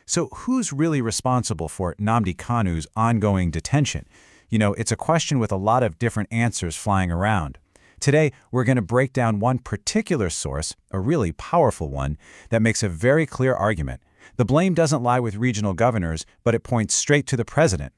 So who's really responsible for Nnamdi Kanu's ongoing detention? It's a question with a lot of different answers flying around. Today, we're going to break down one particular source, a really powerful one, that makes a very clear argument. The blame doesn't lie with regional governors, but it points straight to the president.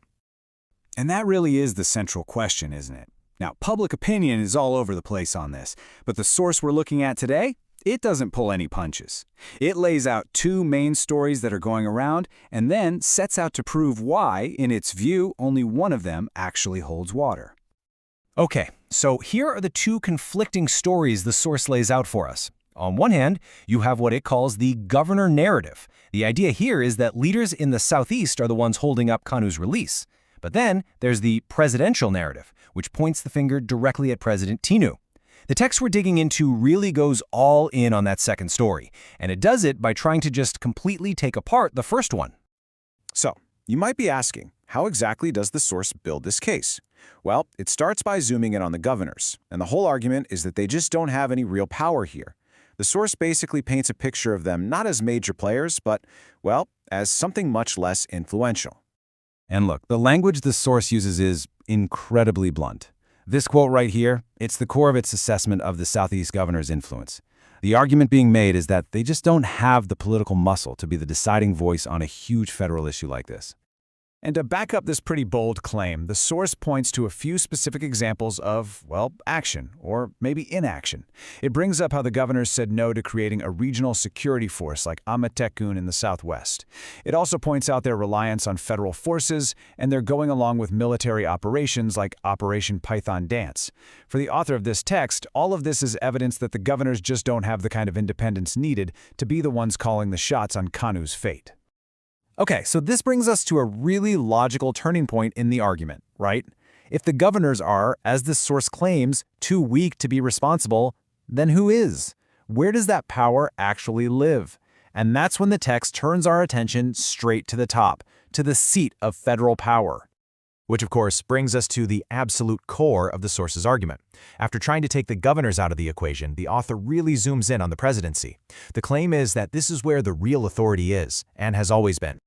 And that really is the central question, isn't it? Now, public opinion is all over the place on this, but the source we're looking at today, it doesn't pull any punches. It lays out two main stories that are going around and then sets out to prove why, in its view, only one of them actually holds water. Okay, so here are the two conflicting stories the source lays out for us. On one hand, you have what it calls the governor narrative. The idea here is that leaders in the southeast are the ones holding up Kanu's release. But then there's the presidential narrative, which points the finger directly at President Tinubu. The text we're digging into really goes all in on that second story, and it does it by trying to just completely take apart the first one. So, you might be asking, how exactly does the source build this case? Well, it starts by zooming in on the governors, and the whole argument is that they just don't have any real power here. The source basically paints a picture of them not as major players, but, well, as something much less influential. And look, the language the source uses is incredibly blunt. This quote right here, it's the core of its assessment of the Southeast governor's influence. The argument being made is that they just don't have the political muscle to be the deciding voice on a huge federal issue like this. And to back up this pretty bold claim, the source points to a few specific examples of, well, action, or maybe inaction. It brings up how the governors said no to creating a regional security force like Amatekun in the Southwest. It also points out their reliance on federal forces, and they're going along with military operations like Operation Python Dance. For the author of this text, all of this is evidence that the governors just don't have the kind of independence needed to be the ones calling the shots on Kanu's fate. Okay, so this brings us to a really logical turning point in the argument, right? If the governors are, as this source claims, too weak to be responsible, then who is? Where does that power actually live? And that's when the text turns our attention straight to the top, to the seat of federal power. Which, of course, brings us to the absolute core of the source's argument. After trying to take the governors out of the equation, the author really zooms in on the presidency. The claim is that this is where the real authority is, and has always been.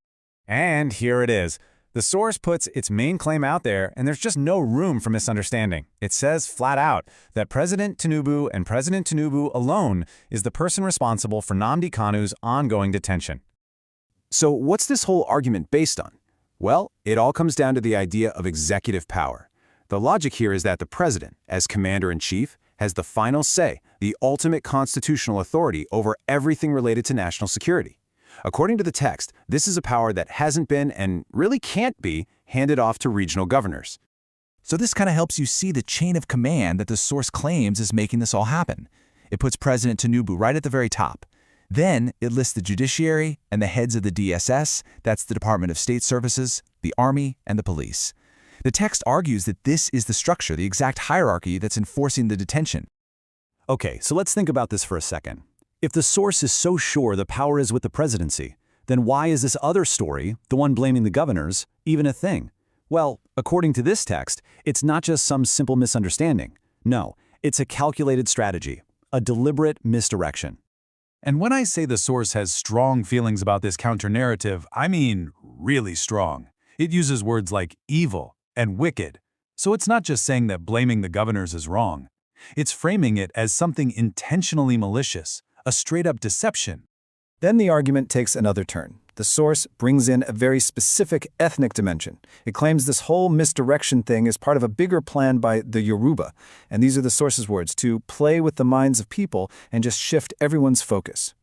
And here it is. The source puts its main claim out there, and there's just no room for misunderstanding. It says flat out that President Tinubu and President Tinubu alone is the person responsible for Nnamdi Kanu's ongoing detention. So what's this whole argument based on? Well, it all comes down to the idea of executive power. The logic here is that the president, as commander-in-chief, has the final say, the ultimate constitutional authority over everything related to national security. According to the text, this is a power that hasn't been, and really can't be, handed off to regional governors. So this kind of helps you see the chain of command that the source claims is making this all happen. It puts President Tinubu right at the very top. Then it lists the judiciary and the heads of the DSS, that's the Department of State Services, the Army, and the police. The text argues that this is the structure, the exact hierarchy that's enforcing the detention. Okay, so let's think about this for a second. If the source is so sure the power is with the presidency, then why is this other story, the one blaming the governors, even a thing? Well, according to this text, it's not just some simple misunderstanding. No, it's a calculated strategy, a deliberate misdirection. And when I say the source has strong feelings about this counter-narrative, I mean really strong. It uses words like evil and wicked. So it's not just saying that blaming the governors is wrong. It's framing it as something intentionally malicious, a straight-up deception. Then the argument takes another turn. The source brings in a very specific ethnic dimension. It claims this whole misdirection thing is part of a bigger plan by the Yoruba, and these are the source's words, to play with the minds of people and just shift everyone's focus.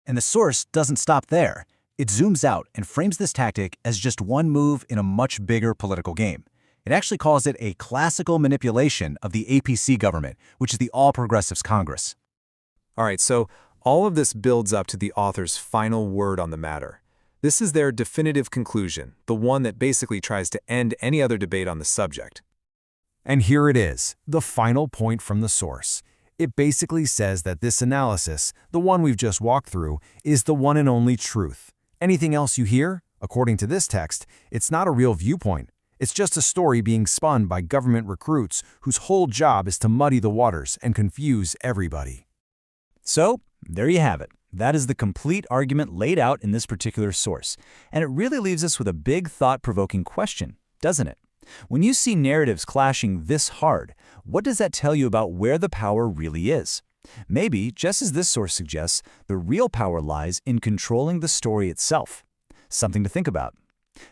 And the source doesn't stop there. It zooms out and frames this tactic as just one move in a much bigger political game. It actually calls it a classical manipulation of the APC government, which is the All Progressives Congress. All right, so all of this builds up to the author's final word on the matter. This is their definitive conclusion, the one that basically tries to end any other debate on the subject. And here it is, the final point from the source. It basically says that this analysis, the one we've just walked through, is the one and only truth. Anything else you hear, according to this text, it's not a real viewpoint. It's just a story being spun by government recruits whose whole job is to muddy the waters and confuse everybody. So, there you have it. That is the complete argument laid out in this particular source, and it really leaves us with a big thought-provoking question, doesn't it? When you see narratives clashing this hard, what does that tell you about where the power really is? Maybe, just as this source suggests, the real power lies in controlling the story itself. Something to think about.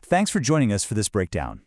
Thanks for joining us for this breakdown.